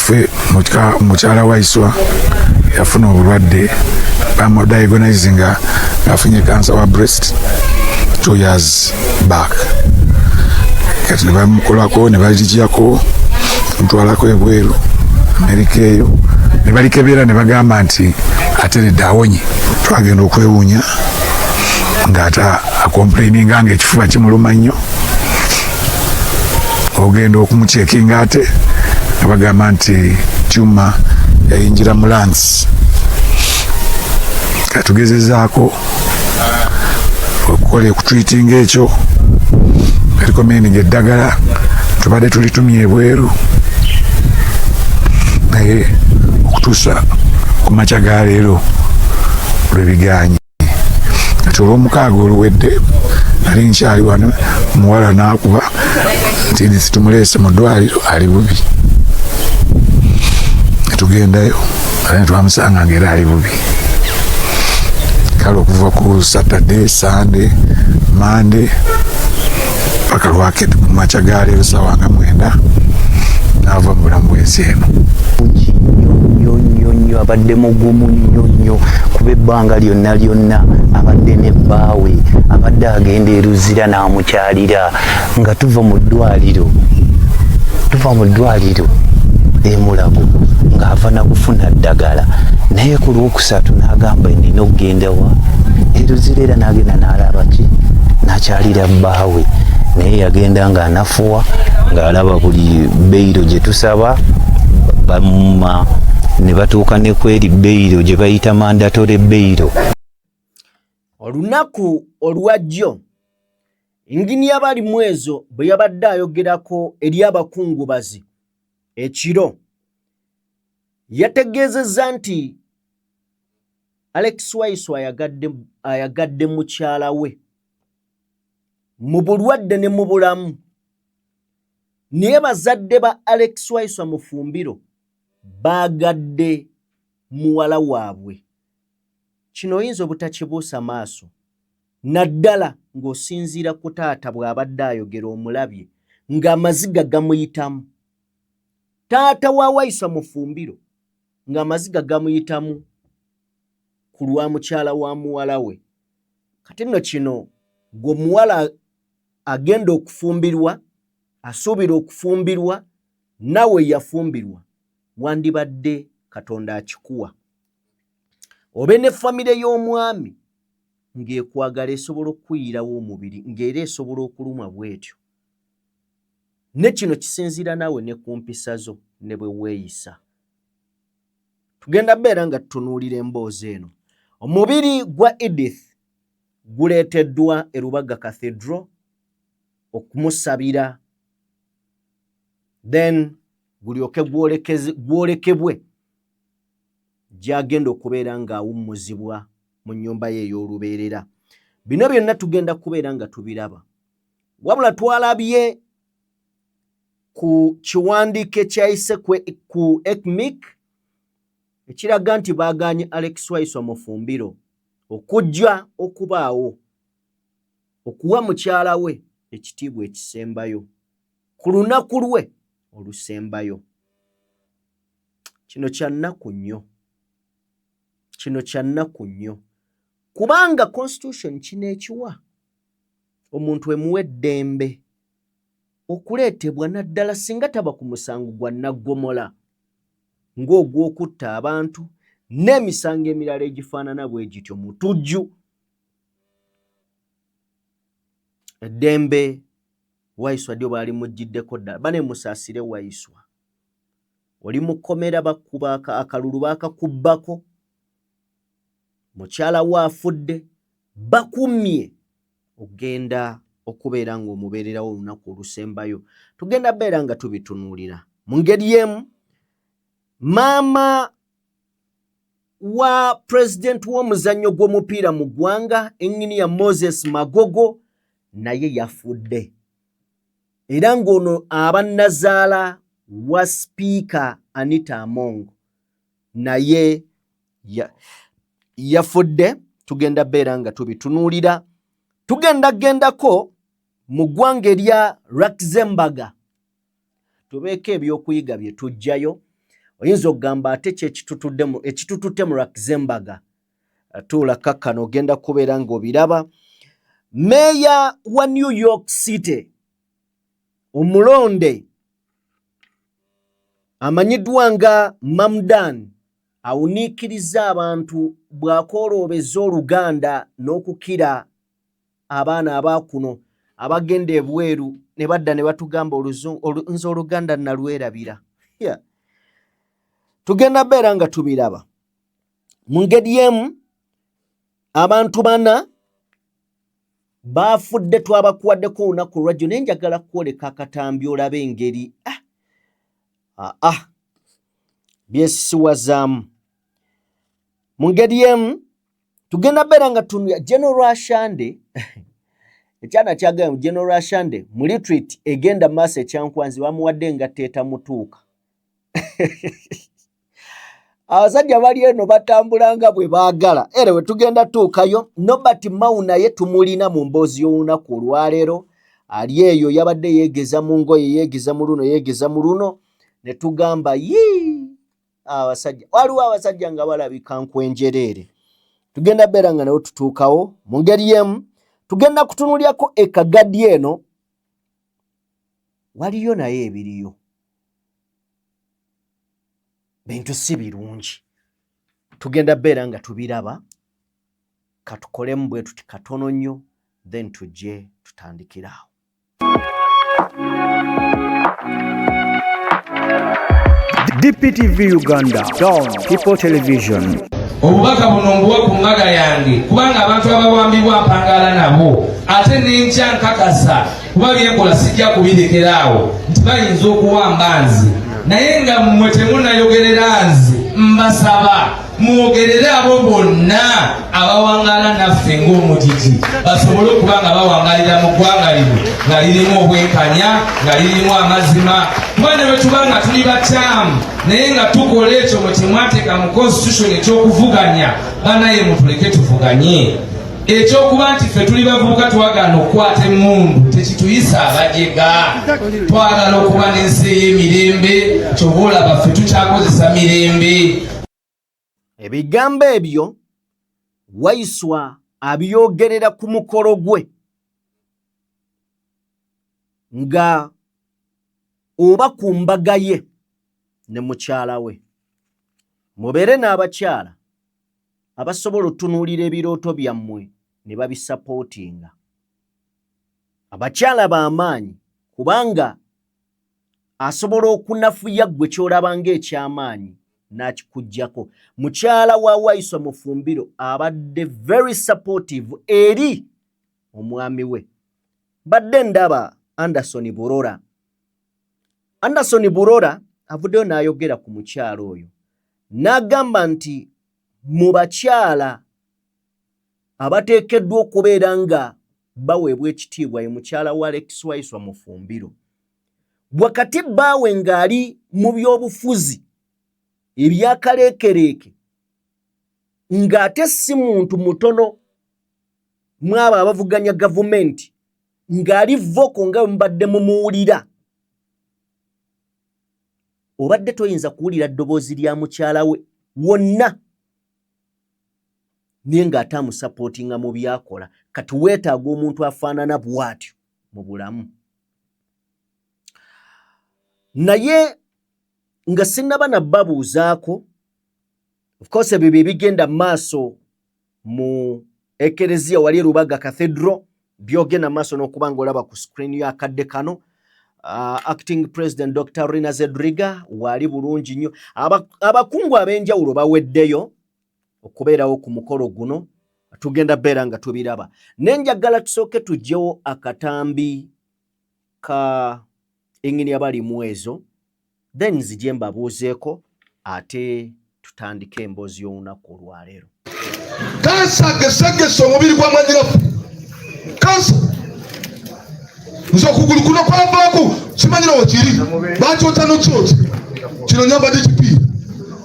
ffe mukyala Waiswa yafuna obulwadde bamudiagonizinga afunye cancer wa breast 2 years back. Kati nebamukolako nebalijiyako mutwalako ebweru Amerika eyo nebalikebera nebagamba nti ateredde awonye. Twagenda okwewuunya ng'ata akomplaininga ng'ekifuba kimuluma nnyo. Ogenda okumucekinga ate nebagamba nti tumor yayingira mu lungs. Katugezezaako okukola ekutreating ekyo recommending eddagala tubadde tulitumye ebweru naye okutuusa ku makya ga leero lwebiganye. Kati olw'omukaaga oluwedde nali nkyali wano omuwala n'akuba nti tumuleese mu ddwaliro ali bubi. Netugendayo ale netwamusanga ng'era ali bubi. Kale okuva ku Saturday, Sunday, Monday paka lwake ku makya ga leero ssaawa nga 9 n'ava mu bulamu bw'ensi eno. Nnyo abadde mugumu nnyo kuba ebbanga lyonna abadde ne bbaawe abadde agenda eruzira n'amukyalira nga tuva mu ddwaliro Mulago ng'ava na kufuna ddagala naye ku Lwokusatu n'agamba nina okugenda wa eruzira era n'agenda n'alaba ki n'akyalira bbaawe naye yagenda ng'anafuwa ng'alaba buli beyiro gye tusaba bamuma ne batuuka ne kweri beyiro gye bayita mandatory beyiro. Olunaku olwajjo Inginiya Balimwezo bwe yabadde ayogerako eri abakungubazi ekiro yategeezezza nti Alex Waiswa ayagadde mukyala we mu bulwadde ne mu bulamu. Naye bazadde ba Alex Waiswa mu Fumbiro bagadde muwala waabwe. Kino oyinza obutakibuusa maaso naddala ng'osinziira ku taata bw'abadde ayogera omulabye ng'amaziga gamuyitamu. Taata wa Waiswa mu Fumbiro ng'amaziga gamuyitamu ku lwa mukyala wa muwala we. Kati nno kino gw'omuwala agenda okufumbirwa asuubira okufumbirwa nawe yafumbirwa wandibadde Katonda akikuwa. Obe ne famire y'omwami ng'ekwagala esobola okuyirawo omubiri ng'era esobola okulumwa bw'etyo. Ne kino kisinziira nawe ne ku mpisa zo ne bwe weeyisa. Tugenda beera nga tutunuulira emboozi eno. Omubiri gwa Edith guleeteddwa e Rubaga Cathedral okumusabira then gulyoke gwolekebwe gy'agenda okubeera ng'awummuzibwa mu nnyumba ye ey'olubeerera. Bino byonna tugenda kubeera nga tubiraba. Wabula twalabye ku kiwandiiko ekyayise ku ECMIC ekiraga nti baagaanye Alex Waiswa mu Fumbiro okujja okubaawo okuwa mukyala we ekitiibwa ekisembayo ku lunaku lwe olusembayo. Kino kya nnaku nnyo. Kino kya nnaku nnyo kubanga constitution kino ekiwa omuntu emuwa eddembe okuleetebwa naddala singa taba ku musango gwa naggomola ng'ogw'okutta abantu n'emisango emirala egifaanana bwe gityo mutujju. Eddembe Waiswa lyo baali muggiddeko ddala bane musaasire Waiswa. Oli mu kkomera bakuba akalulu baakakubbako mukyala we afudde bakumye ogenda okubeera ng'omubeererawo olunaku olusembayo. Tugenda beera nga tubitunuulira mu ngeri emu. Maama wa pulezidenti w'omuzannyo gw'omupiira mu ggwanga Inginiya Moses Magogo naye yafudde era ng'ono abannazaala wa sipiika Anita Among naye yafudde. Tugenda beera nga tubitunuulira. Tugendagendako mu ggwanga erya Luxembourg tubeeko ebyokuyiga bye tujjayo. oyinza okugamba ate ekitututte mu Luxembourg tuula kakkano ogenda kubeera ng'obiraba. Meya wa New York City omulonde amanyiddwa nga Mamdani awuniikiriza abantu bw'akooloobeza Oluganda n'okukira abaana abaakuno abagenda ebweru ne badda ne batugamba nze Oluganda nalwerabira. Tugenda beera nga tubiraba. Mu ngeri emu abantu bana baafudde twabakuwaddeko olunaku lwajjo naye njagala kwoleka akatambi olabe engeri byesisiwazaamu. Mu ngeri emu tugenda beera nga tunulya General Ashande ekyana kyagamba General Ashande mu retreat egenda maaso ekyankwanzi bamuwadde engatto etamutuuka. Abasajja bali eno batambula nga bwe baagala. Era we tugenda tuukayo, Norbert Mao naye tumulina mu mboozi y'olunaku olwaleero. Ali eyo yabadde yeegeza mu ngoye, yeegeza mu luno, yeegeza mu luno. Ne tugamba abasajja, waliwo abasajja nga balabika nkwenjereere. Tugenda beera nga nayo tutuukawo. Mu ngeri emu tugenda kutunulyako ekagadi eno. Waliyo naye ebiriyo. Bintu si birungi. Tugenda beera nga tubiraba. Katukolemu bwe tuti katono nnyo, then tujje tutandikirawo. DPTV Uganda, Dawn People Television. Obubaka buno mbuwa ku mbaga yange kubanga abantu abawambibwa mpangala nabo ate n'enkya nkakasa kuba byenkola sijja kubirekeraawo nti bayinza okuwamba nze naye nga mmwe temunnayogerera nze mbasaba mwogerere abo bonna abawangala naffe ng'omutiti basobole okuba nga bawangalira mu ggwanga lino nga lirimu obwenkanya nga lirimu amazima kuba ne bwe tuba nga tuli bakyamu naye nga tukola ekyo mwe temwateeka mu constitution ekyokuvuganya banaye mutuleke tuvuganye ekyokuba nti ffe tuli bavubuka twagala okukwata emmundu tekituyisa abajega twagala okuba n'ensi ey'emirembe kyoba olaba ffe tukyakozesa mirembe. Ebigambo ebyo Waiswa abyogerera ku mukolo gwe nga oba ku mbaga ye ne mukyala we. Mubeere n'abakyala abasobola otunuulira ebirooto byammwe ne babisapootinga. Abakyala b'amaanyi kubanga asobola okunafuya ggwe ky'olaba ng'ekyamaanyi n'akikuggyako. Mukyala wa Waiswa Mufumbiro abadde very supportive eri omwami we. Badde ndaba Anderson Burora. Anderson Burora avuddeyo n'ayogera ku mukyala oyo n'agamba nti mu bakyala abateekeddwa okubeera nga baweebwa ekitiibwa ye mukyala wa Alex Waiswa Mufumbiro. Wakati bbaawe ng'ali mu by'obufuzi ebyakaleekereeke ng'ate si muntu mutono mwabo abavuganya gavumenti ng'ali voko nga mubadde mumuwulira. Obadde toyinza kuwulira ddoboozi lya mukyala we wonna naye ng'ate amusapootinga mu byakola. Kati weetaaga omuntu afaanana bw'atyo mu bulamu. Naye nga sinnaba nabbabuuzaako, of course ebyo bye bigenda maaso mu ekereziya wali Rubaga Cathedral, byogenda maaso n'okuba ng'olaba ku screen y'akadde kano. Acting President Dr. Rina Zedriga wali bulungi nnyo. Abakungu ab'enjawulo baweddeyo okubeerawo ku mukolo guno. Tugenda beera nga tubiraba. Nenjagala tusooke tugyewo akatambi ka engini abali mwezo, then nzije mbabuuzeeko ate tutandike emboozi y'olunaku olwaleero. Kansa gesegese omubiri gwa mwanyirafu. Kansa nzo kugulu kuno kwavaako simanyira wakiri bakyota nokyoti kino nyambadde kipiira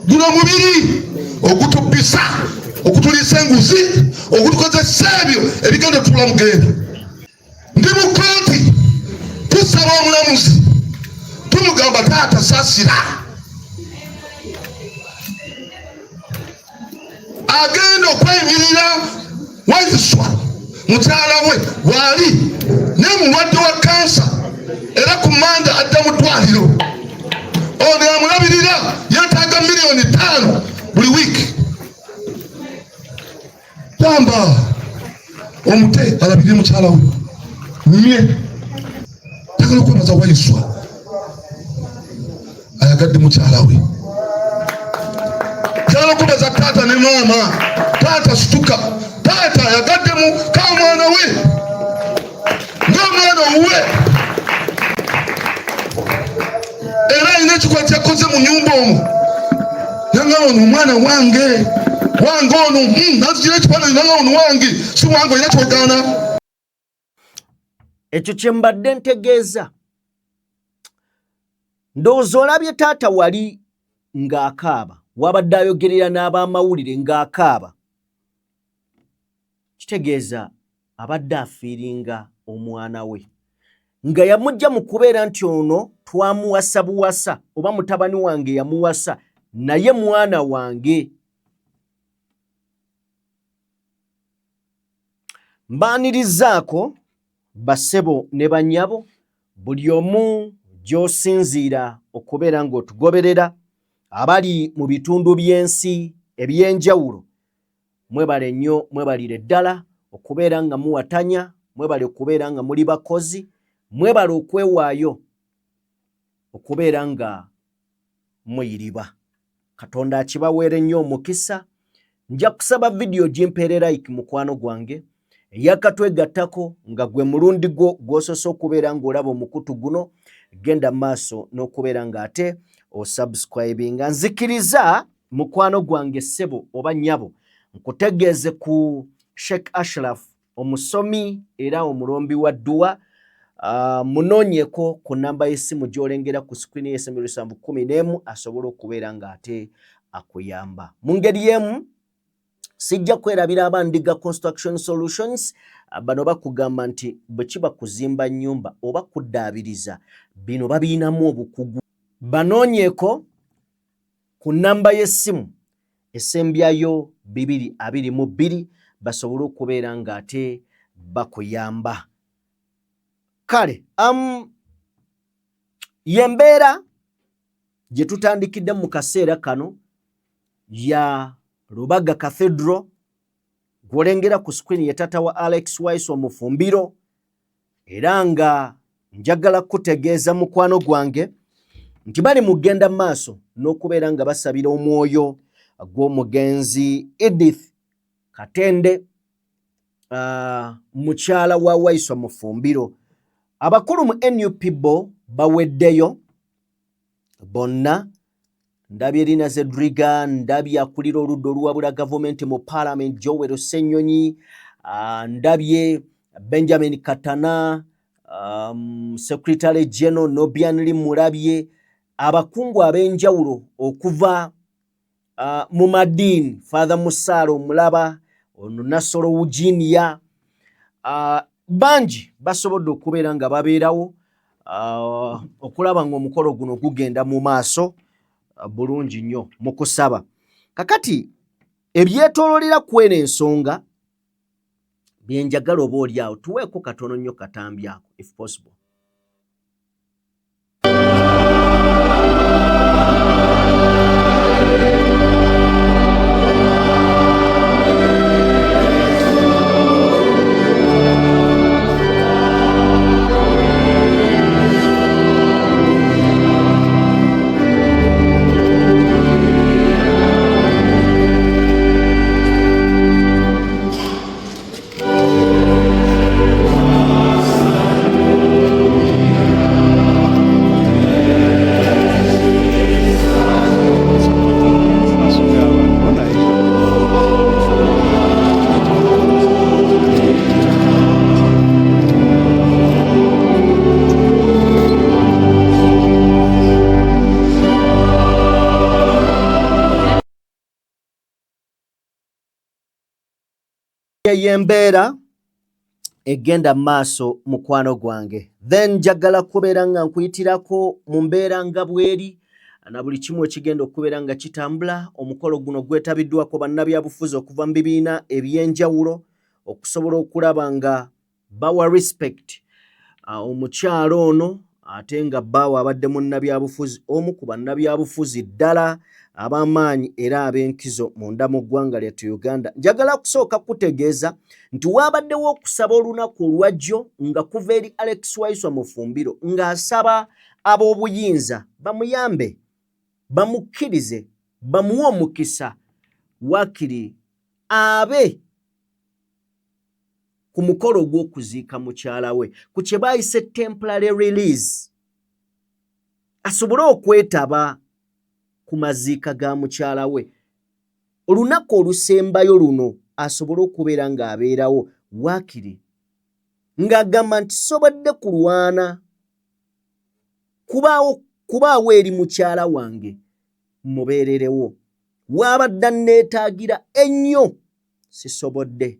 guno omubiri ogutubisa okutuliisa enguzi okutukozesa ebyo ebigenda tula mugenda. Ndi mu kooti tusaba omulamuzi tumugamba taata saasira agenda okweyimirira Waiswa mukyala we waali ne mulwadde wa kansa era ku Manda adda mu ddwaliro. Ono yamulabirira yeetaaga $5,000,000 buli wiiki. Tamba omute alabirire mukyala we nye tagala okwebaza Waiswa ayagadde mukyala we. Tagala okubaza taata ne maama. Taata situka. Taata ayagadde mu kamwana we ng'omwana owuwe era alina ekikolwa kyakoze mu nyumba omwo. Nanga ono omwana wange ono nazigira ekifaananyi nanga ono wange si wange olina kyogaana. Ekyo kye mbadde ntegeeza. Ndowooza olabye taata wali ng'akaaba, wabadde ayogerera n'abamawulire ng'akaaba. Kitegeeza abadde afiiringa omwana we nga yamujja mu kubeera nti ono twamuwasa buwasa oba mutabani wange yamuwasa naye mwana wange. Mbaanirizaako bassebo ne bannyabo, buli omu gy'osinziira okubeera ng'otugoberera, abali mu bitundu by'ensi eby'enjawulo, mwebale nnyo, mwebalire ddala okubeera nga muwatanya, mwebale okubeera nga muli bakozi, mwebale okwewaayo okubeera nga muyiriba. Katonda akibaweere nnyo omukisa. Nja kusaba vidiyo gimpeere like mukwano gwange, eyakatwegattako nga gwe mulundi gwo gw'osoose okubeera ng'olaba omukutu guno, genda maaso n'okubeera ng'ate osubscribinga. Nzikiriza mukwano gwange ssebo oba nnyabo nkutegeeze ku Sheikh Ashraf, omusomi era omulombi wa dduwa. Munoonyeko ku namba y'essimu gy'olengera ku screen y'essimu 711 asobole okubeera ng'ate akuyamba. Mu ngeri y'emu sijja kwerabira Abandiga Construction Solutions. Bano bakugamba nti bwe kiba kuzimba nnyumba oba kuddaabiriza, bino babiinamu obukugu. Banoonyeko ku namba y'essimu essembyayo 222 basobole okubeera ng'ate bakuyamba. Kale, yembeera gye tutandikidde mu kaseera kano ya Lubaga Cathedral, gw'olengera ku screen ye taata wa Alex Waiswa Mufumbiro, era nga njagala kutegeeza mukwano gwange nti bali mugenda maaso n'okubeera nga basabira omwoyo gw'omugenzi Edith Katende, mukyala wa Waiswa Mufumbiro. Abakulu mu NUP bo baweddeyo bonna. Ndabye Erina Zedriga, ndabye akulira oludda oluwabula gavumenti mu Parliament Joel Ssenyonyi, ndabye Benjamin Katana, Secretary General Nobian Mulabye, abakungu ab'enjawulo okuva mu Madini, Father Musalo Mulaba, ono Nasolo Eugenia, bangi basobodde okubeera nga babeerawo okulaba ng'omukolo guno gugenda mu maaso bulungi nnyo mu kusaba. Kakati ebyetoololera kweno ensonga bye njagala oba oli awo tuweeko katono nnyo katambi ako if possible. Yembeera egenda maaso mukwano gwange, then njagala kubeera nga nkuyitirako mu mbeera nga bweri na buli kimu ekigenda okubeera nga kitambula. Omukolo guno gwetabiddwako bannabyabufuzi okuva mu bibiina eby'enjawulo okusobola okulaba nga bawa respect omukyalo ono ate nga baawa abadde munnabyabufuzi omu ku bannabyabufuzi ddala ab'amaanyi era ab'enkizo munda mu ggwanga lyattu Uganda. Njagala kusooka kutegeeza nti waabaddewo okusaba olunaku olwajjo nga kuva eri Alex Waiswa Mufumbiro ng'asaba ab'obuyinza bamuyambe, bamukkirize, bamuwe omukisa waakiri abe ku mukolo gw'okuziika mukyala we ku kye baayise temporary release, asobole okwetaba ku maziika ga mukyala we. Olunaku olusembayo luno asobole okubeera ng'abeerawo waakiri ng'agamba nti sobodde kulwana kubaawo eri mukyala wange mubeererewo, waabadde neetaagira ennyo sisobodde,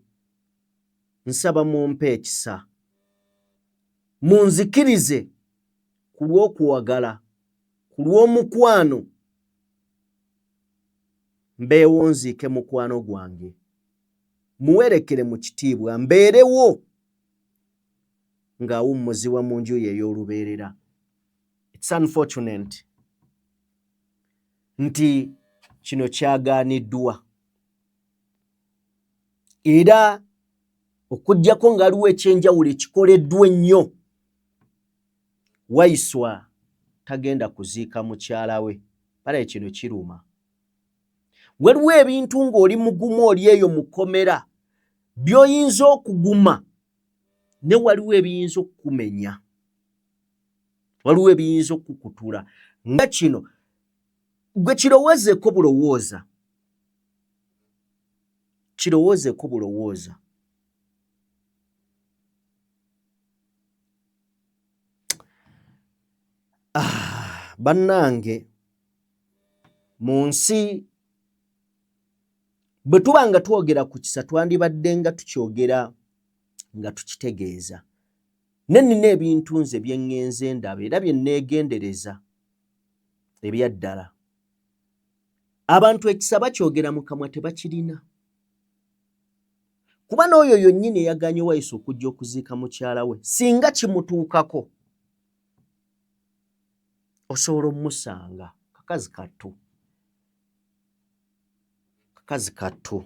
nsaba mumpe ekisa, munzikirize ku lw'okuwagala, ku lw'omukwano, mbeewo nziike mukwano gwange, muwerekere mu kitiibwa, mbeerewo ng'awummuzibwa mu nju ye ey'olubeerera. It's unfortunate nti kino kyagaaniddwa era okuggyako ng'aliwo ekyenjawulo ekikoleddwa ennyo. Waiswa tagenda kuziika mukyala we, balaye kino kiruma. Waliwo ebintu ng'oli mugumu oli eyo mu kkomera by'oyinza okuguma, ne waliwo ebiyinza okukumenya, waliwo ebiyinza okukutula nga kino. Gwe kirowoozeeko bulowooza, kirowoozeeko bulowooza. Bannange, mu nsi bwe tuba nga twogera ku kisa twandibadde nga tukyogera nga tukitegeeza. Nennina ebintu nze bye ŋŋenze ndaba era bye nneegendereza ebya ddala. Abantu ekisa bakyogera mu kamwa tebakirina. Kuba n'oyo yonnyini eyaganye Waiswa okujja okuziika mukyala we, singa kimutuukako osobola omusanga kakazi kattu, kakazi kattu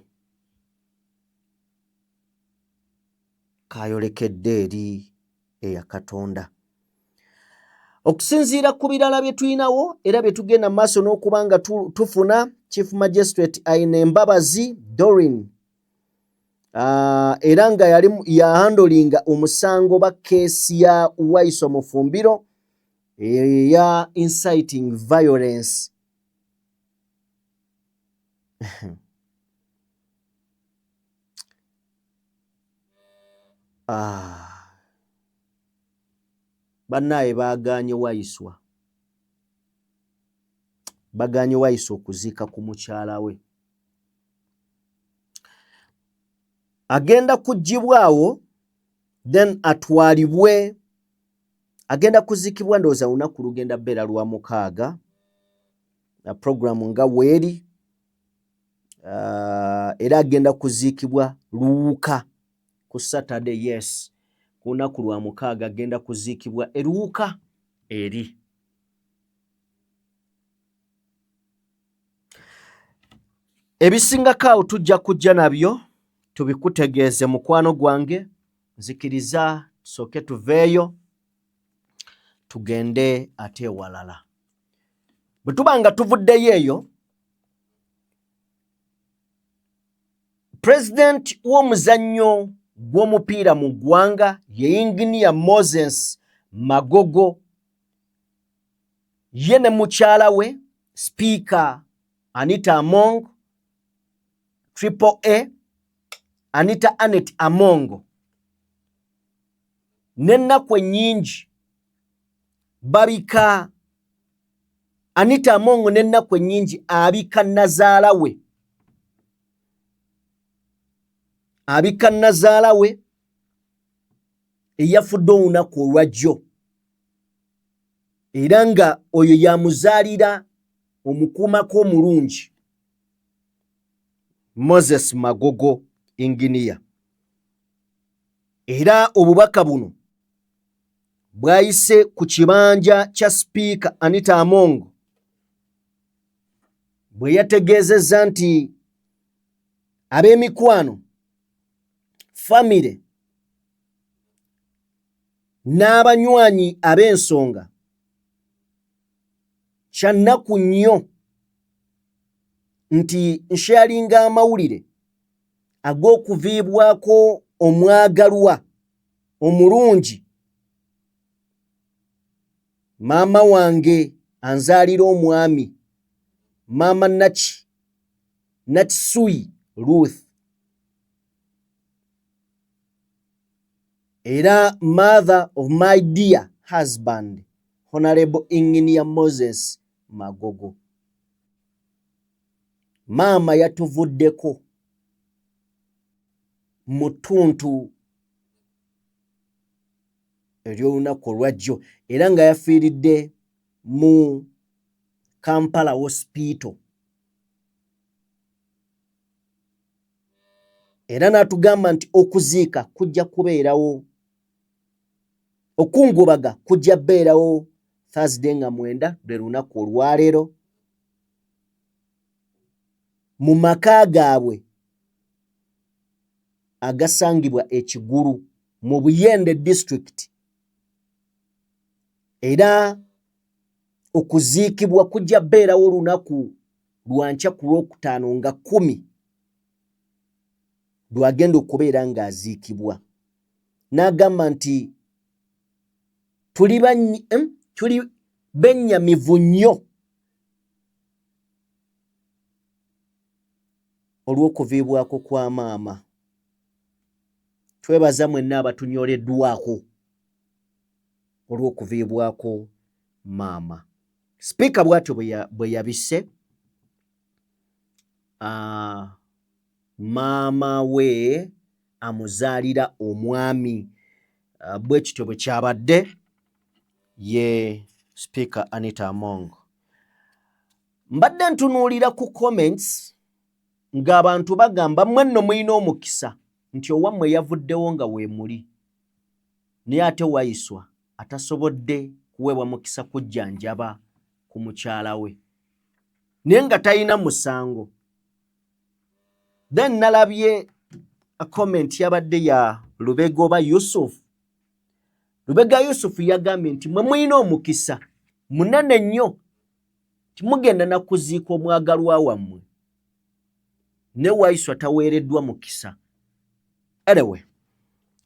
kayolekedde eri eya Katonda. Okusinziira ku birala bye tulinawo era bye tugenda mu maaso n'okuba nga tufuna, Chief Magistrate Aine Mbabazi Doreen era nga yahandolinga omusango ba keesi ya Waiswa Mufumbiro eya inciting violence. Bannaye baganye Waiswa, baganye Waiswa okuziika ku mukyala we. Agenda kuggyibwawo then atwalibwe, agenda kuziikibwa ndowooza lunaku lugenda bbeera lwa 6 na programu nga weeri, era agenda kuziikibwa Luwuka ku Saturday, yes, ku lunaku lwa 6 agenda kuziikibwa Luwuka eri. Ebisingako awo tujja kujja nabyo tubikutegeeze mukwano gwange, nzikiriza tusooke tuveeyo tugende ate ewalala. Bwe tuba nga tuvuddeyo eyo, President w'omuzannyo gw'omupiira mu ggwanga ye Engineer Moses Magogo, ye ne mukyala we Speaker Anita Among, Triple A Anita Anet Amongo, n'ennaku ennyingi babika Anita Amongo, n'ennaku ennyingi abika nazaala we, abika nazaala we eyafudde olunaku olwajjo, era nga oyo yamuzaalira omukuumako omulungi Moses Magogo engineer. Era obubaka buno bwayise ku kibanja kya Speaker Anita Among bwe yategeezezza nti ab'emikwano, famire n'abanywanyi ab'ensonga kya nnaku nnyo nti nsharinga amawulire ag'okuviibwako omwagalwa omulungi maama wange anzaalira omwami, maama Nakisui Ruth, era mother of my dear husband Honorable Engineer Moses Magogo. Maama yatuvuddeko mu ttuntu ery'olunaku olwajjo era nga yafiiridde mu Kampala Hospital. Era n'atugamba nti okuziika kujja kubeerawo, okungubaga kujja beerawo Thursday nga 9 lwe lunaku olwaleero mu maka gaabwe agasangibwa Ekigulu mu Buyende district. Era okuziikibwa kujja beerawo olunaku lwankya ku Lwokutaano nga 10 lwagenda okubeera ng'aziikibwa. N'agamba nti tuli bennyamivu nnyo olw'okuviibwako kwa maama. Twebaza mwenna abatunyoleddwako olw'okuviibwako maama. Sipiika bw'atyo bwe yabisse maama we amuzaalira omwami, bwe kityo bwe kyabadde ye Speaker Anita Among. Mbadde ntunuulira ku comments ng'abantu bagamba mmwe nno mulina omukisa nti owammwe yavuddewo nga weemuli, naye ate wayiswa atasobodde kuweebwa mukisa kujjanjaba ku mukyala we naye nga talina musango. Then nalabye a comment yabadde ya Lubega Yusuf. Lubega Yusuf yagambye nti mwe mulina omukisa munene nnyo timugenda na kuziika omwagalwa wammwe ne wayiswa taweereddwa mukisa. Anyway,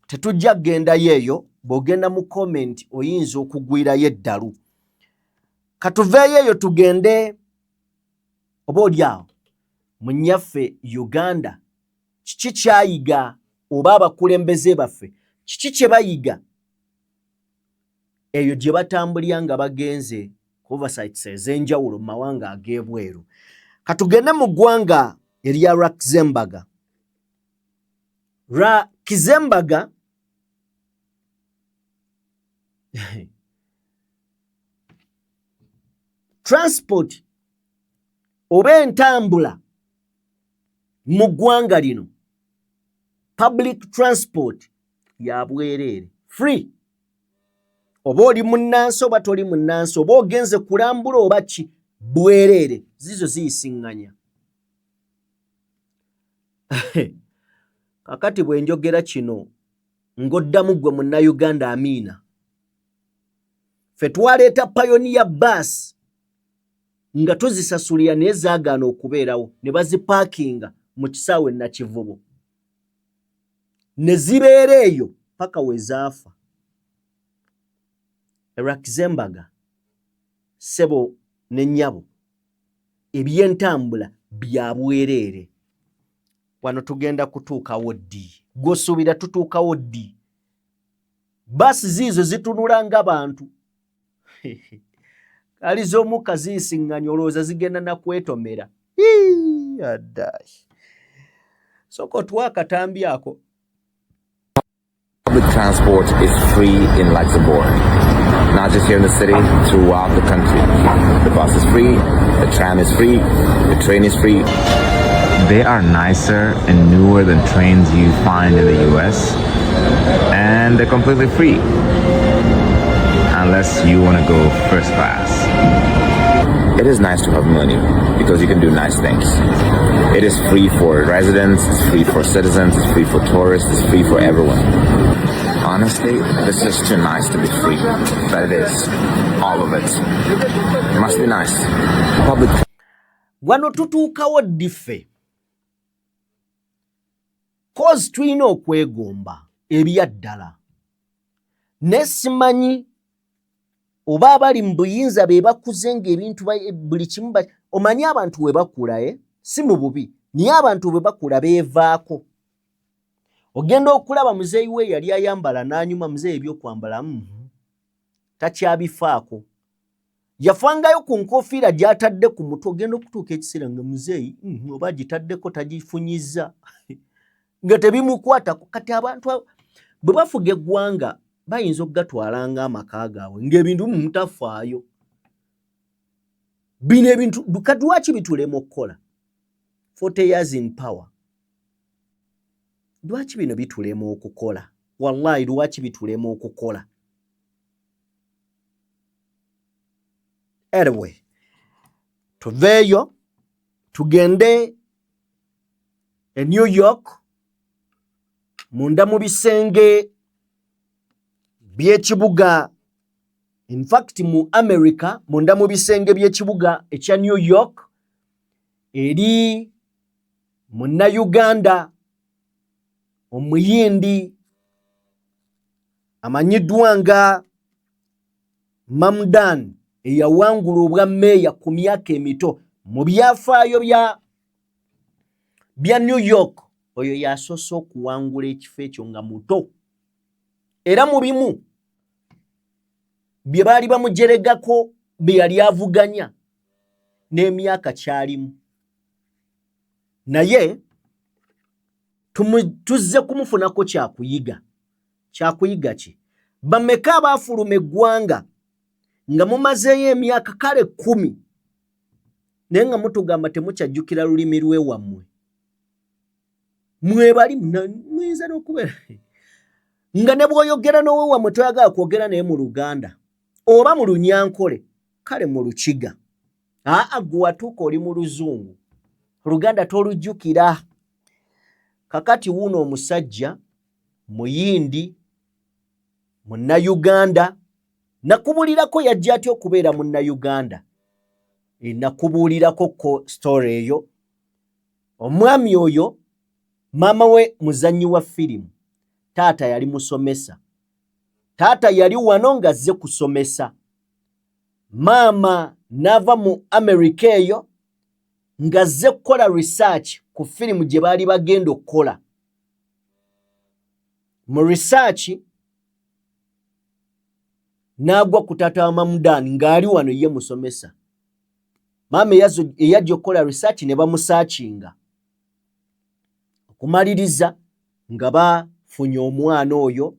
tetujja kgenda yeeyo, bw'ogenda mu comment oyinza okugwirayo eddalu. Katuveeyo eyo tugende oboolyawo mu nnyaffe Uganda. Kiki kyayiga oba abakulembeze baffe kiki kye bayiga eyo gye batambulira nga bagenze ku oversights ez'enjawulo mu mawanga ag'ebweru. Katugende mu ggwanga erya Luxembourg. Luxembourg transport oba entambula mu ggwanga lino, public transport ya bwereere, free. Oba oli munnansi oba toli munnansi, oba ogenze kulambula oba ki, bwereere, zizo ziyisiŋŋanya. Kakati bwe njogera kino ng'oddamu ggwe munnayuganda Amiina, ffe twaleeta Pioneer bus nga tuzisasulira naye zaagaana okubeerawo ne bazipaakinga mu kisaawe Nakivubo ne zibeera eyo paka we zaafa. Luxembourg ssebo ne nnyabo eby'entambula bya bwereere. Wano tugenda kutuukawo ddi? Gw'osuubira tutuukawo ddi? Basi ziizo zitunula ng'abantu. Ali z'omukka ziyisiŋŋanya olowooza zigenda na kwetomera. Addayi. Sooka otuwa akatambi ako. Public transport is free in Luxembourg. not just here in the city, throughout the country. The bus is free, the tram is free, the train is free. They are nicer and newer than trains you find in the US, and they're completely free, unless you want to go first class. It is nice to have money because you can do nice things. It is free for residents, it's free for citizens, it's free for tourists, it's free for everyone. Honestly, it's just too nice to be free, but it is. All of it. It must be nice. Public. Wano tutuukawo diffe. Cause tulina okwegomba ebyaddala. Nesimanyi oba abali mu buyinza be bakuze ng'ebintu buli kimu omanyi abantu we bakula si mu bubi naye abantu bwe bakula beevaako. Ogenda okulaba muzeeyi we yali ayambala n'anyuma muzeeyi ebyokwambala takyabifaako. Yafangayo ku nkofiira gy'atadde ku mutwe ogenda okutuuka ekiseera nga muzeeyi oba gitaddeko tagifunyizza nga tebimukwatako. Kati abantu bwe bafuga eggwanga bayinza okugatwala ng'amaka gaabwe ng'ebintu mutafaayo. Bino ebintu kati lwaki bitulema okukola 40 years in power? Lwaki bino bitulema okukola? Wallahi lwaki bitulema okukola? Anyway, tuveeyo tugende e New York munda mu bisenge by'ekibuga, in fact mu America munda mu bisenge by'ekibuga ekya New York eri Munnayuganda omuyindi amanyiddwa nga Mamdan eyawangula obwa meeya ku myaka emito mu byafaayo bya New York. Oyo yasoose okuwangula ekifo ekyo nga muto, era mu bimu bye baali bamujeregako bye yali avuganya n'emyaka kyalimu. Naye tuzze kumufunako kyakuyiga. Kyakuyiga ki? Bameka abaafuluma eggwanga nga mumazeeyo emyaka kale 10 naye nga mutugamba temukyajjukira lulimi lw'ewammwe. Mwebali muyinza n'okubeera nga ne bw'oyogera n'oweewammwe toyagala kwogera naye mu Luganda oba mu Lunyankole, kale mu Lukiga. Gwe watuuka oli mu Luzungu, Luganda tolujjukira. Kakati wuno omusajja muyindi Munnayuganda, nakubulirako yajja atya okubeera Munnayuganda. Nakubuulirako ko story eyo. Omwami oyo maama we muzannyi wa firimu, taata yali musomesa. Taata yali wano ng'azze kusomesa. Maama n'ava mu America eyo ng'azze kukola research ku firimu gye baali bagenda okukola. Mu research n'agwa ku taata wa Mamdan ng'ali wano ye musomesa. Maama eyajja okukola research ne bamusaachinga. Okumaliriza nga bafunye omwana oyo,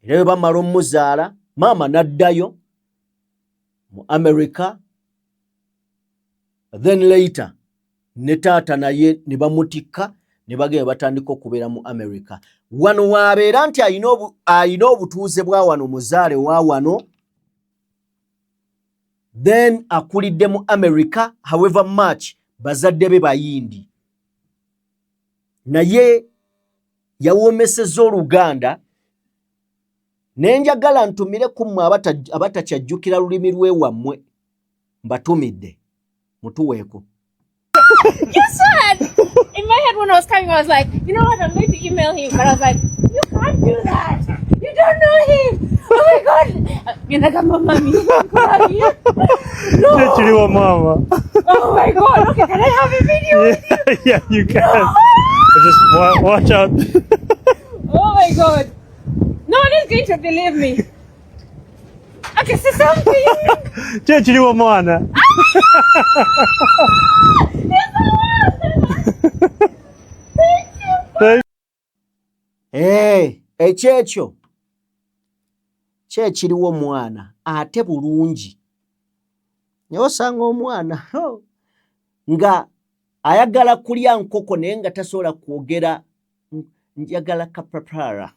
era bwe bamala omuzaala maama n'addayo mu America. Then later ne taata naye ne bamutikka ne bagenda batandika okubeera mu America. Wano waabeera nti ayina obutuuze bwa wano muzaale wa wano, then akulidde mu America, however much bazadde be Bayindi. Naye yawoomesezza Oluganda, ne njagala ntumire ku mmwe abatakyajjukira lulimi lw'ewammwe mbatumidde mutuweeko. Guess what? In my head when I was coming, I was like, you know what, I'm going to email him. But I was like, you can't do that. You don't know him. Oh my God. You're like, Mama, no. Mama. Oh my God. Okay, can I have a video with you? Yeah, you can. No. Just watch out. Oh my God. No one is going to believe me. Okay, say something. Chechiriwa mwana. Ekyekyo kyekiriwo omwana ate bulungi naye osanga omwana nga ayagala kulya nkoko naye nga tasobola kwogera njagala kapapara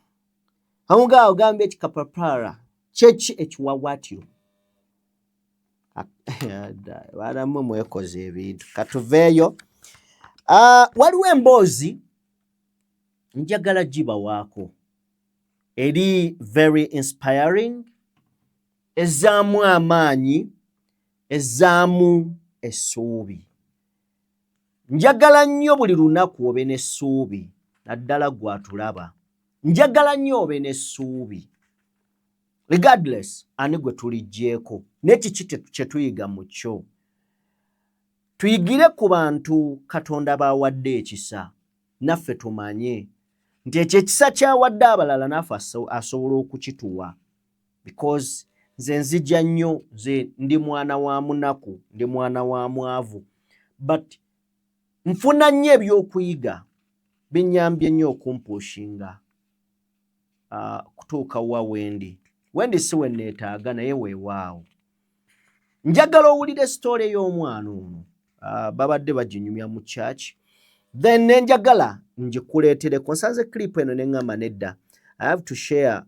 amugaa ogambye eki kapapara kyeki ekiwawaatiro baramwe mwekoze ebintu katuveeyo. Waliwo emboozi njagala gibawaako eri very inspiring, ezzaamu amaanyi, ezzaamu essuubi. Njagala nnyo buli lunaku obe n'essuubi, naddala gwatulaba. Njagala nnyo obe n'essuubi. Regardless, ani gwe tulijjeeko. N'ekiki kye tuyiga mu kyo. Tuyigire ku bantu Katonda baawadde ekisa. Naffe tumanye nti ekyo ekisa kyawadde abalala naffe asobola okukituwa. Because nze nzija nnyo, nze ndi mwana wa munaku, ndi mwana wa mwavu. But nfuna nnyo ebyokuyiga binnyambye nnyo okumpushinga kutuuka wa wendi. Wendi si we neetaaga naye weewaawo. Njagala owulire story y'omwana ono. Babadde baginyumya mu church. Then nenjagala njikuleetereko. Nsanze clip eno ne ngamba nedda. I have to share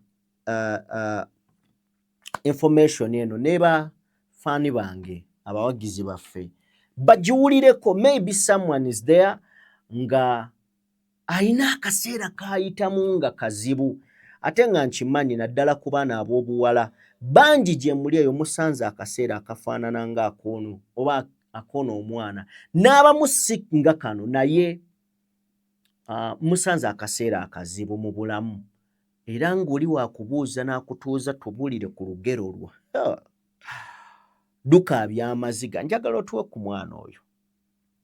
information eno neba fani bange abawagizi baffe. Bagiwulireko, maybe someone is there nga ayina akaseera kayitamu nga kazibu. Ate nga nkimanyi naddala ku baana ab'obuwala bangi gye muli eyo musanze akaseera akafaanana ng'akoono oba akoono omwana. N'abamu si nga kano naye musanze akaseera akazibu mu bulamu. Era ng'oli waakubuuza n'akutuuza tubulire ku lugero lwo. Duka by'amaziga. Njagala otuwe ku mwana oyo.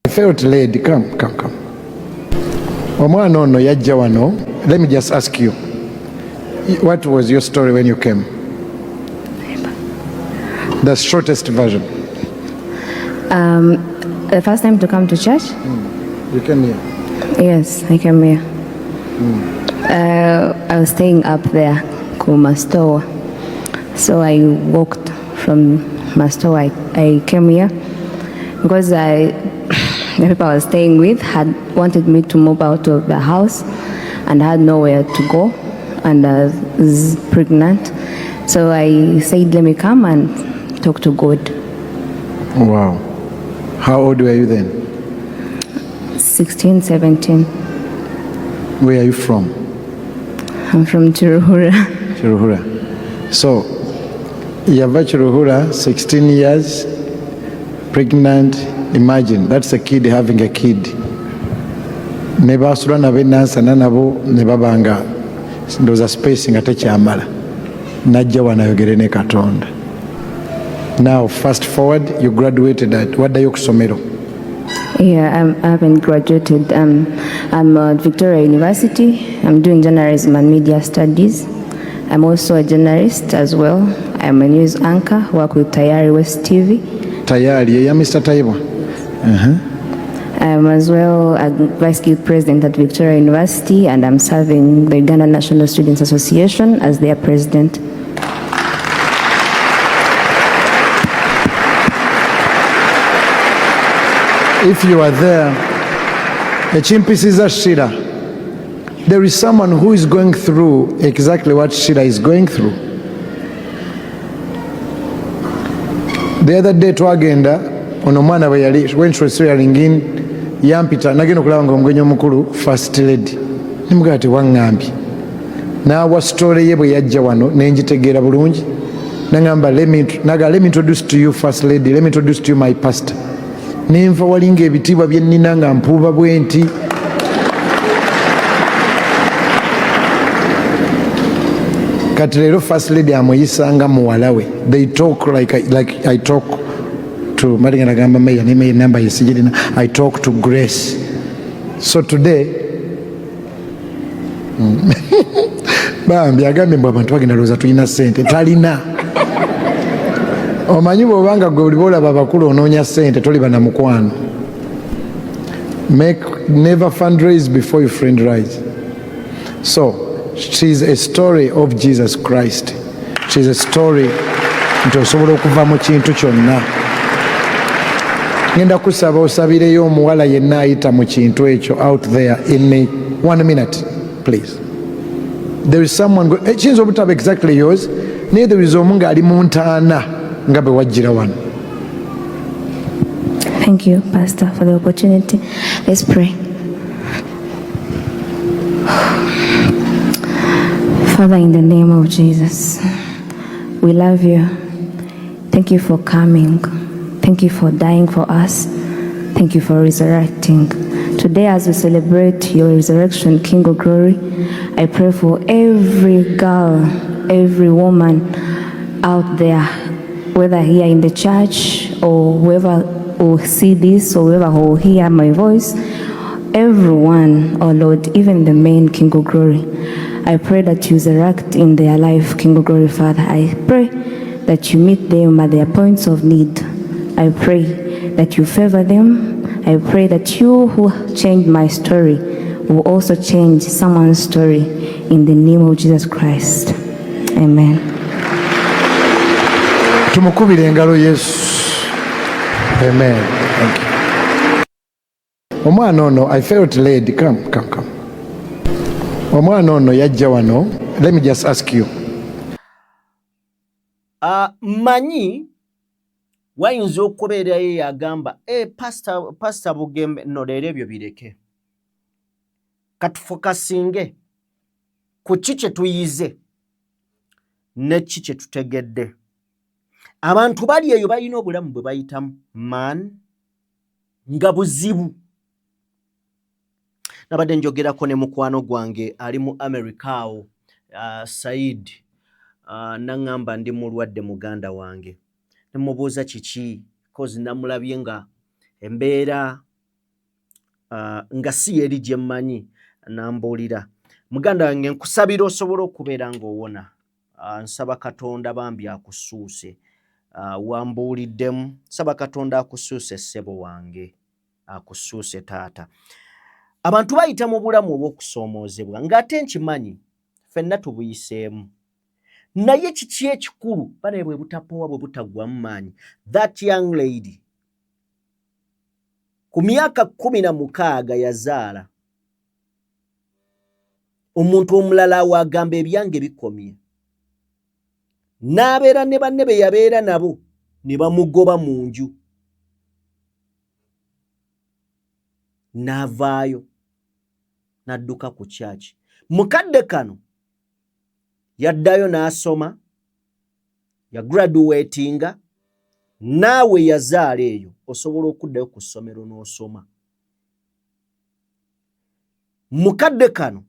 Felt lady, come. Omwana ono yajja wano. Let me just ask you. What was your story when you came? The shortest version. The first time to come to church? You came here? Yes, I came here. I was staying up there, Mastoa. So I walked from Mastoa. I came here because the people I was staying with had wanted me to move out of the house and had nowhere to go, and I was pregnant. So I said, let me come and talk to God. Wow. How old were you then? 16, 17. Where are you from? I'm from Chiruhura. Chiruhura. So, Yava Chiruhura, 16 years, pregnant. Imagine, that's a kid having a kid. Neba surana venansa nanabo nebabanga. There was a spacing ate kyamala. Najja wanayogere ne Katonda. Now, fast forward, you graduated at what are you kusomero? Yeah, I haven't graduated. I'm at Victoria University. I'm doing journalism and media studies. I'm also a journalist as well. I'm a news anchor, work with Tayari West TV. Tayari, yeah, Mr. Taiwa. I'm as well a Vice Guild President at Victoria University, and I'm serving the Uganda National Students Association as their president. If you are there, Echimpisiza Shira, there is someone who is going through exactly what Shira is going through. The other day twagenda ono mwana bwe yali when she was swearing in yampita nagenda okulaba nga omugenya omukulu first lady nimugamba ati waŋŋambye n'awa story ye bwe yajja wano nenjitegeera bulungi nagamba let me introduce to you first lady, let me introduce to you my pastor. Nenva walinga ebitiibwa bye nnina nga mpuuba bwe nti kati leero first lady amuyisanga muwala we. They talk like I talk to Maringa nagamba meya ne meya namba yesigirina. I talk to Grace. So today bambi agambe mbu abantu bagenda looza tulina ssente talina. Omanyi bw'obanga gwe buli bw'olaba abakulu onoonya ssente toliba na mukwano. Never fundraise before you friend rise. So she's a story of Jesus Christ. It is a story nti osobola okuva mu kintu kyonna. Ngenda kusaba osabireyo omuwala yenna ayita mu kintu ekyo out there in 1 minute, please. There is someone, kiyinza obutaba exactly yours, naye there is omu ng'ali mu ntaana nga bwe wajjira wano. Thank you, Pastor, for the opportunity. Let's pray. Father, in the name of Jesus, we love you. Thank you for coming. Thank you for dying for us. Thank you for resurrecting. Today, as we celebrate your resurrection, King of Glory, I pray for every girl, every woman out there, whether here in the church or whoever will see this or whoever will hear my voice, everyone, oh Lord, even the men, King of Glory, I pray that you resurrect in their life, King of Glory, Father. I pray that you meet them at their points of need. I pray that you favor them. I pray that you who changed my story will also change someone's story in the name of Jesus Christ. Amen. Tumukubire engalo Yesu. Amen. Thank you. Omwana ono, I felt led. Come. Omwana ono yajja wano. Let me just ask you. Manyi wayinza okubeerayo yagamba pastor Bugembe no leero ebyo bireke katufokasinge ku ki kye tuyize ne ki kye tutegedde. Abantu bali eyo balina obulamu bwe bayitamu man nga buzibu. Nabadde njogerako ne mukwano gwange ali mu America awo, Said, nangamba ndi mulwadde muganda wange. Nemubuuza kiki kozi namulabye nga embeera nga si eri gye mmanyi, nambuulira muganda wange nkusabira osobola okubeera ng'owona. Nsaba Katonda bambi akusuuse. Wambuuliddemu, nsaba Katonda akusuuse ssebo wange, akusuuse taata. Abantu bayita mu bulamu obw'okusoomoozebwa ng'ate nkimanyi ffenna tubuyiseemu. Naye kiki ekikulu bane bwe butapowa bwe butaggwamu maanyi. That young lady ku myaka 16 yazaala omuntu omulala wagamba ebyange bikomye, n'abeera ne banne be yabeera nabo ne bamugoba mu nju, n'avaayo n'adduka ku kyaki. Mukadde kano yaddayo n'asoma, yagraduatinga, naawe yazaala eyo osobola okuddayo ku ssomero n'osoma. Mukadde kano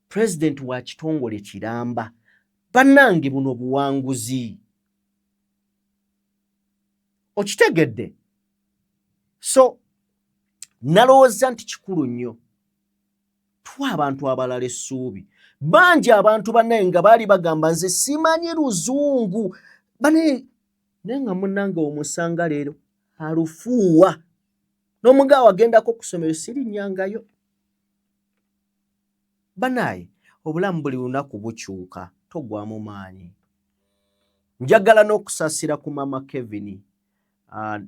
President wa kitongole kiramba. Bannange buno buwanguzi. Okitegedde? So, nalowooza nti kikulu nnyo tuwa abantu abalala essuubi. Bangi abantu bannaye nga baali bagamba nze simanyi Luzungu. Naye nga munnange omusanga leero alufuuwa. N'omugaawo agendako ku ssomero sirinnyangayo. Banaye, obulamu buli lunaku bukyuka, togwamu maanyi. Njagala n'okusaasira ku Mama Kevin,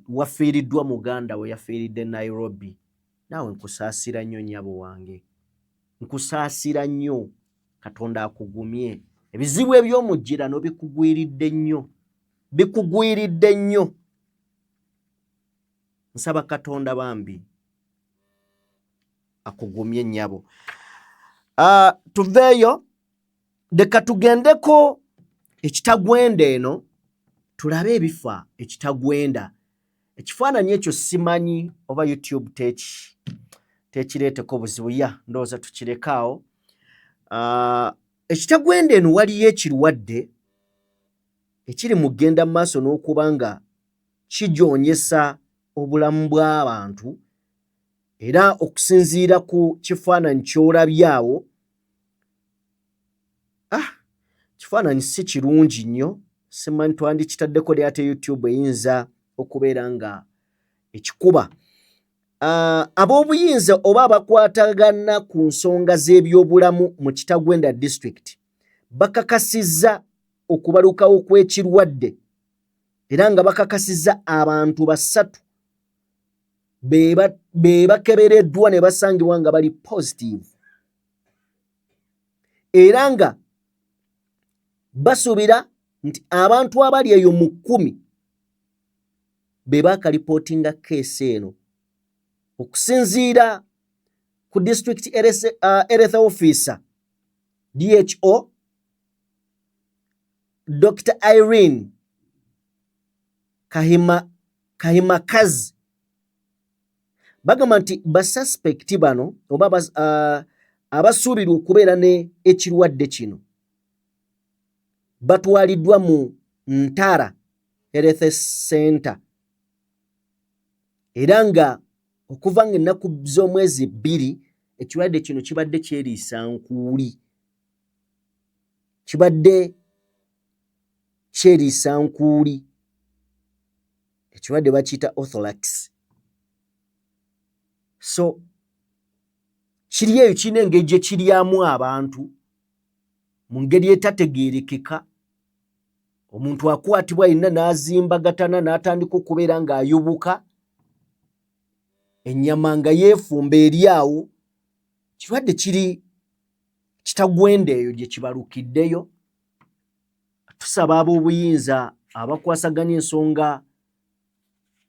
wafiiriddwa muganda we yafiiridde Nairobi. Naawe nkusaasira nnyo nnyabo wange. Nkusaasira nnyo, Katonda akugumye. Ebizibu eby'omujjirano bikugwiridde nnyo. Bikugwiridde nnyo. Nsaba Katonda bambi akugumye nnyabo. Tuveeyo, leka tugendeko ekitagwenda eno, tulabe ebifa ekitagwenda. Ekifaananyi ekyo simanyi oba YouTube tekireeteko buzibu. Ndowooza tukirekaawo. Ekitagwenda eno waliyo ekirwadde ekiri mu kugenda mu maaso n'okuba nga kijoonyesa obulamu bw'abantu, era okusinziira ku kifaananyi ky'olabye awo, kifaananyi si kirungi nnyo. Simanyi twandikitaddeko ly ate YouTube eyinza okubeera nga ekikuba. Ab'obuyinza oba abakwatagana ku nsonga z'ebyobulamu mu Kitagwenda district bakakasizza okubalukawo kw'ekirwadde era nga bakakasizza abantu 3 be bakebereddwa ne basangibwa nga bali positive era nga basuubira nti abantu abali eyo mu 10 be baakalipotinga keesi eno okusinziira ku district health officer DHO Dr. Irene Kahimakazi bagamba nti basuspekti bano oba abasuubirwa okubeera ne ekirwadde kino batwaliddwa mu Ntara Health Center era nga okuva ng'ennaku z'omwezi 2 ekirwadde kino kibadde kyeriisa nkuuli ekirwadde bakiyita orthorax. So kiri eyo kirina engeri gye kiryamu abantu mu ngeri etategeerekeka. Omuntu akwatibwa yenna n'azimbagatana n'atandika okubeera ng'ayubuka ennyama nga yeefumba eri awo. Kirwadde kiri kitagwende eyo gye kibalukiddeyo. Tusaba ab'obuyinza abakwasaganya ensonga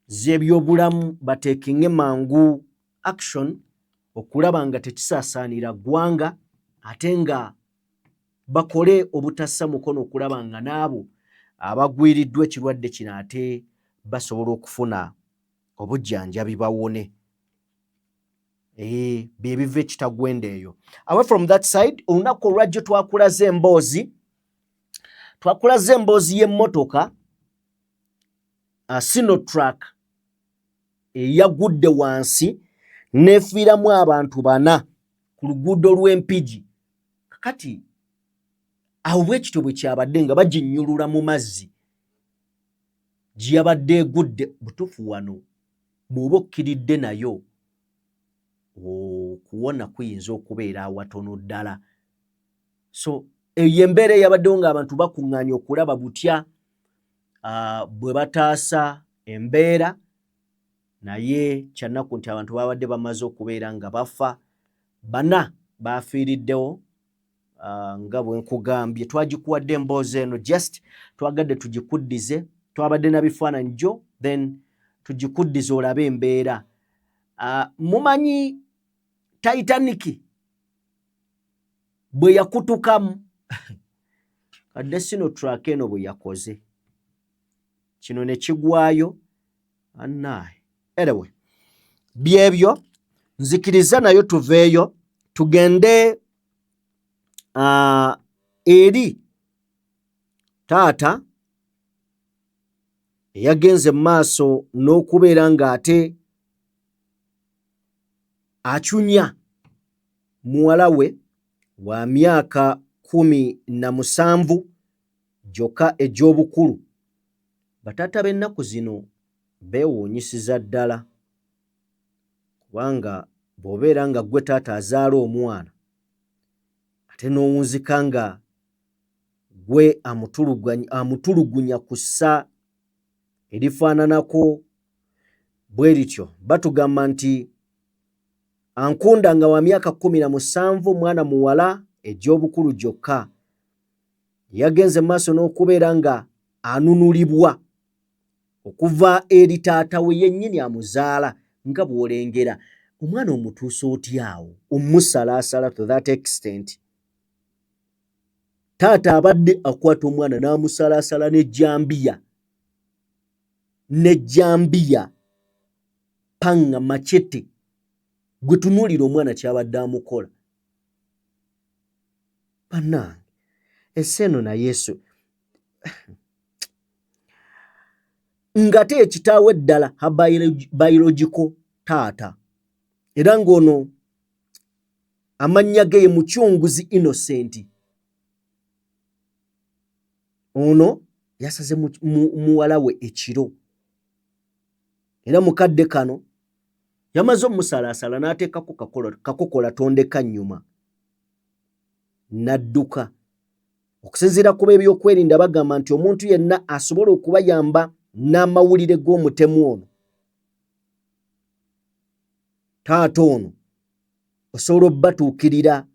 z'ebyobulamu bateekinge mangu action okulaba nga tekisaasaanira ggwanga ate nga bakole obutassa mukono okulaba nga n'abo abagwiriddwa ekirwadde kino ate basobola okufuna obujjanjabi bawone. Bye biva ekitagwende eyo. Away from that side, olunaku olwajjo twakulaze emboozi y'emmotoka Sinotruck eyagudde wansi nefiiramu abantu 4 ku luguudo lw'Empigi. Kakati awo bwekityo bwe kyabadde nga baginnyulula mu mazzi gye yabadde egudde. Butuufu wano bw'oba okkiridde nayo okuwona kuyinza okubeera awatono ddala. So eyo embeera eyabaddewo ng'abantu bakuŋŋaanya okulaba butya bwe bataasa embeera, naye kyannaku nti abantu babadde bamaze okubeera nga bafa. 4 baafiiriddewo nga bwe nkugambye. Twagikuwadde emboozi eno just twagadde tugikuddize. Twabadde na bifaananyi jjo then tugikuddize olabe embeera. Mumanyi Titanic bwe yakutukamu kadde Sinotruck eno bwe yakoze kino ne kigwayo annaye. Anyway, byebyo nzikiriza nayo tuveeyo tugende eri taata eyagenze mu maaso n'okubeera ng'ate acunya muwala we wa myaka 17 gyokka egy'obukulu. Bataata b'ennaku zino beewuunyisiza ddala kubanga bw'obeera nga ggwe taata azaala omwana ate n'owunzika nga ggwe amutulugunya ku ssa erifaananako bwe lityo. Batugamba nti Ankunda nga wa myaka 17 mwana muwala egy'obukulu gyokka yagenze maaso n'okubeera nga anunulibwa okuva eri taata we yennyini amuzaala. Nga bw'olengera omwana omutuusa otya awo omusalaasala to that extent. Taata abadde akwata omwana n'amusalaasala n'ejjambiya panga machete gwe tunuulira omwana kyabadde amukola. Bannange ensi eno na Yesu ng'ate ekitaawe ddala biological taata era ng'ono amannya ge ye Mucunguzi Innocent. Ono yasaze muwala we ekiro era mukadde kano yamaze omusalaasala n'ateekako kakokola tondeka nnyuma n'adduka okusinziira ku b'ebyokwerinda bagamba nti omuntu yenna asobola okubayamba n'amawulire g'omutemu ono, taata ono osobola obbatuukirira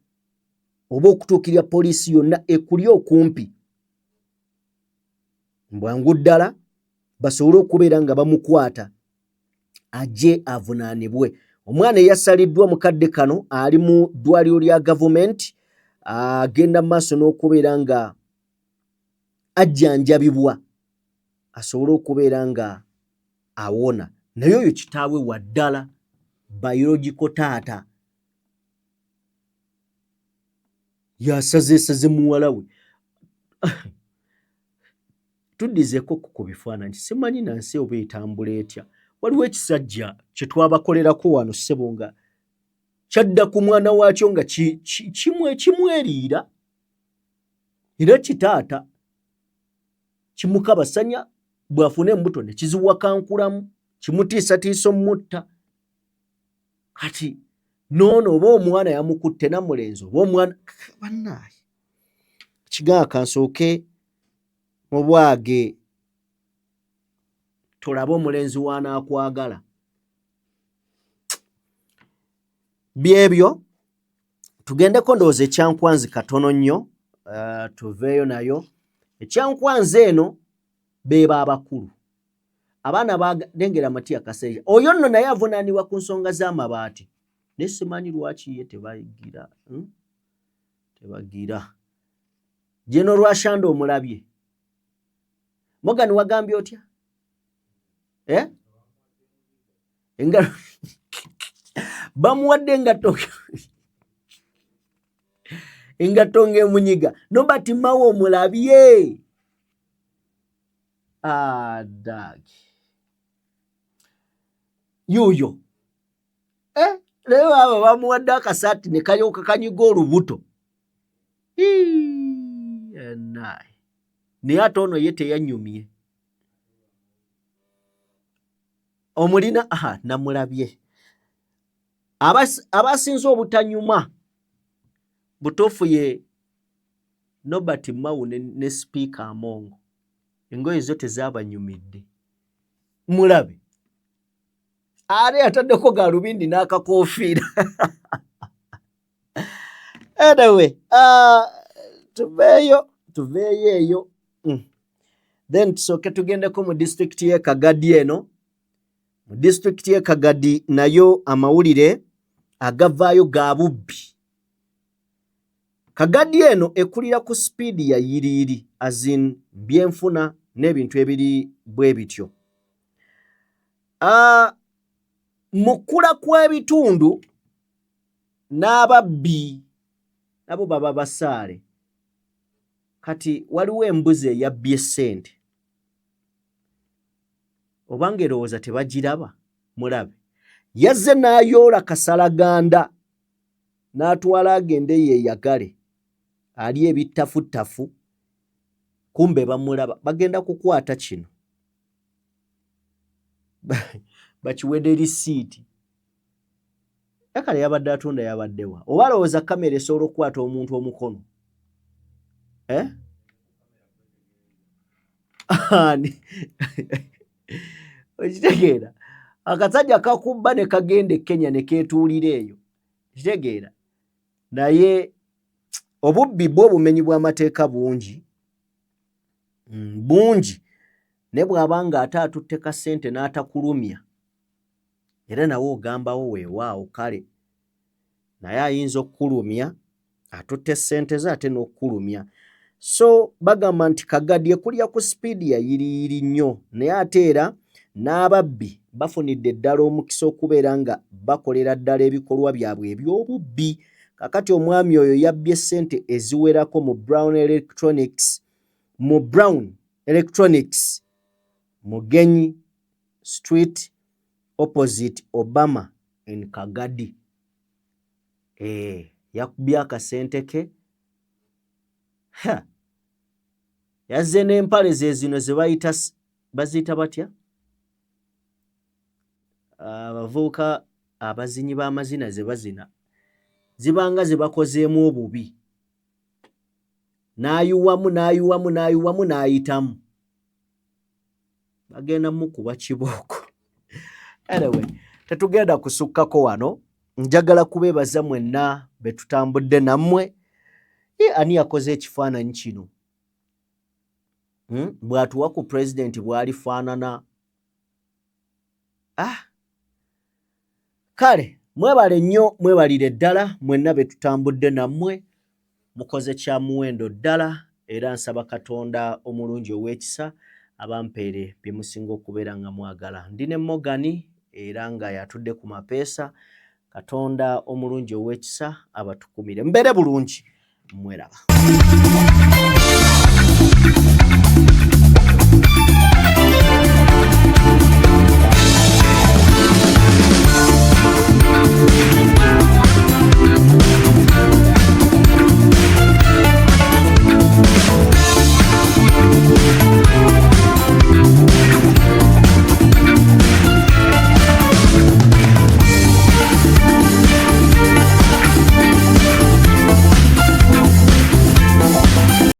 oba okutuukirira poliisi yonna ekuli okumpi bwangu ddala basobole okubeera nga bamukwata ajje avunaanibwe. Omwana eyasaliddwa mukadde kano ali mu ddwaliro lya gavumenti agenda mu maaso n'okubeera nga ajjanjabibwa asobole okubeera nga awona. Naye oyo kitaawe wa ddala biological taata yasazeesaze muwala we. Tuddizeko ku bifaananyi, simanyi nansi oba etambula etya. Waliwo ekisajja kye twabakolerako wano ssebo nga kyadda ku mwana waakyo nga kimweriira era kitaata kimukabasanya, bw'afuna embuto ne kiziwakankulamu, kimutiisatiisa omutta. Kati noono oba omwana yamukutte namulenzi oba omwana bannaaye, kigaa kansooke mu bwage tolabe omulenzi w'anaakwagala. Byebyo tugendeko ndowooza ekyankwanzi katono nnyo, tuveeyo nayo. Ekyankwanzi eno beeba abakulu, abaana balengera Matiya Kaseija. Oyo nno naye avunaanibwa ku nsonga z'amabaati, naye simanyi lwaki ye tebagira Jeno Rwashanda omulabye. Morgan wagambye otya? Engalo bamuwadde engatto ng'emunyiga. Nobati Mawo omulabye. Dagi yuyo leero abo bamuwadde akasaati ne kalyoka kanyiga olubuto. Naye ate ono ye teyanyumye. Omulina namulabye. Abasinze obutanyuma butuufu ye Nobati Mawu ne Speaker Amongo. Engoye zo tezaabanyumidde. Mulabe ale ataddeko galubindi n'akakoofiira. Anyway, tuveeyo eyo. Then tusooke tugendeko mu disitulikiti y'e Kagadi eno. Mu disitulikiti y'e Kagadi nayo amawulire agavaayo ga bubbi. Kagadi eno ekulira ku sipiidi ya yiriiri, azin byenfuna n'ebintu ebiri bwe bityo. Mu kkula kw'ebitundu n'ababbi nabo baba basaale. Kati waliwo embuzi eyabbye ssente. Obanga erowooza tebagiraba, mulabe. Yazze n'ayoola kasalaganda n'atwala agende yeeyagale. Ali ebittafutafu, kumbe bamulaba. Bagenda kukwata kino bakiwedde lisiiti. Yakale yabadde atunda yabaddewa. Oba alowooza kamera esobola okukwata omuntu omukono? Okitegeera? Akasajja kakubba ne kagenda e Kenya ne keetuulira eyo. Kitegeera? Naye obubbi bwo obumenyi bw'amateeka bungi. Bungi. Ne bw'abanga ate atutte ka ssente n'atakulumya, era nawe ogambawo weewaawo kale. Naye ayinza okukulumya, atutte ssente ze ate n'okukulumya. So bagamba nti Kagadi ekulya ku sipiidi ya yiriiri nnyo, naye ate era n'ababbi bafunidde ddala omukisa okubeera nga bakolera ddala ebikolwa byabwe eby'obubbi. Kakati omwami oyo yabbye ssente eziwerako mu Brown Electronics Mugenyi Street opposite Obama in Kagadi. Yakubye akasente ke. Yazze n'empale ze zino ze baziyita batya? Abavubuka abazinyi b'amazina ze bazina. Zibanga ze bakozeemu obubi. n'ayuwamu n'ayitamu. Bagenda mukuba kibooko. Anyway, tetugenda kusukkako wano. Njagala kubeebaza mwenna be tutambudde nammwe. Ani yakoze ekifaananyi kino? Bw'atuwa ku pulezidenti bw'alifaanana. Kale, mwebale nnyo, mwebalire ddala mwenna be tutambudde nammwe. Mukoze kya muwendo ddala era nsaba Katonda omulungi ow'ekisa abampeere bye musinga okubeera nga mwagala. Ndi ne Mogani era nga yatudde ku mapeesa. Katonda omulungi ow'ekisa abatukumire. Mbeere bulungi. Mweraba.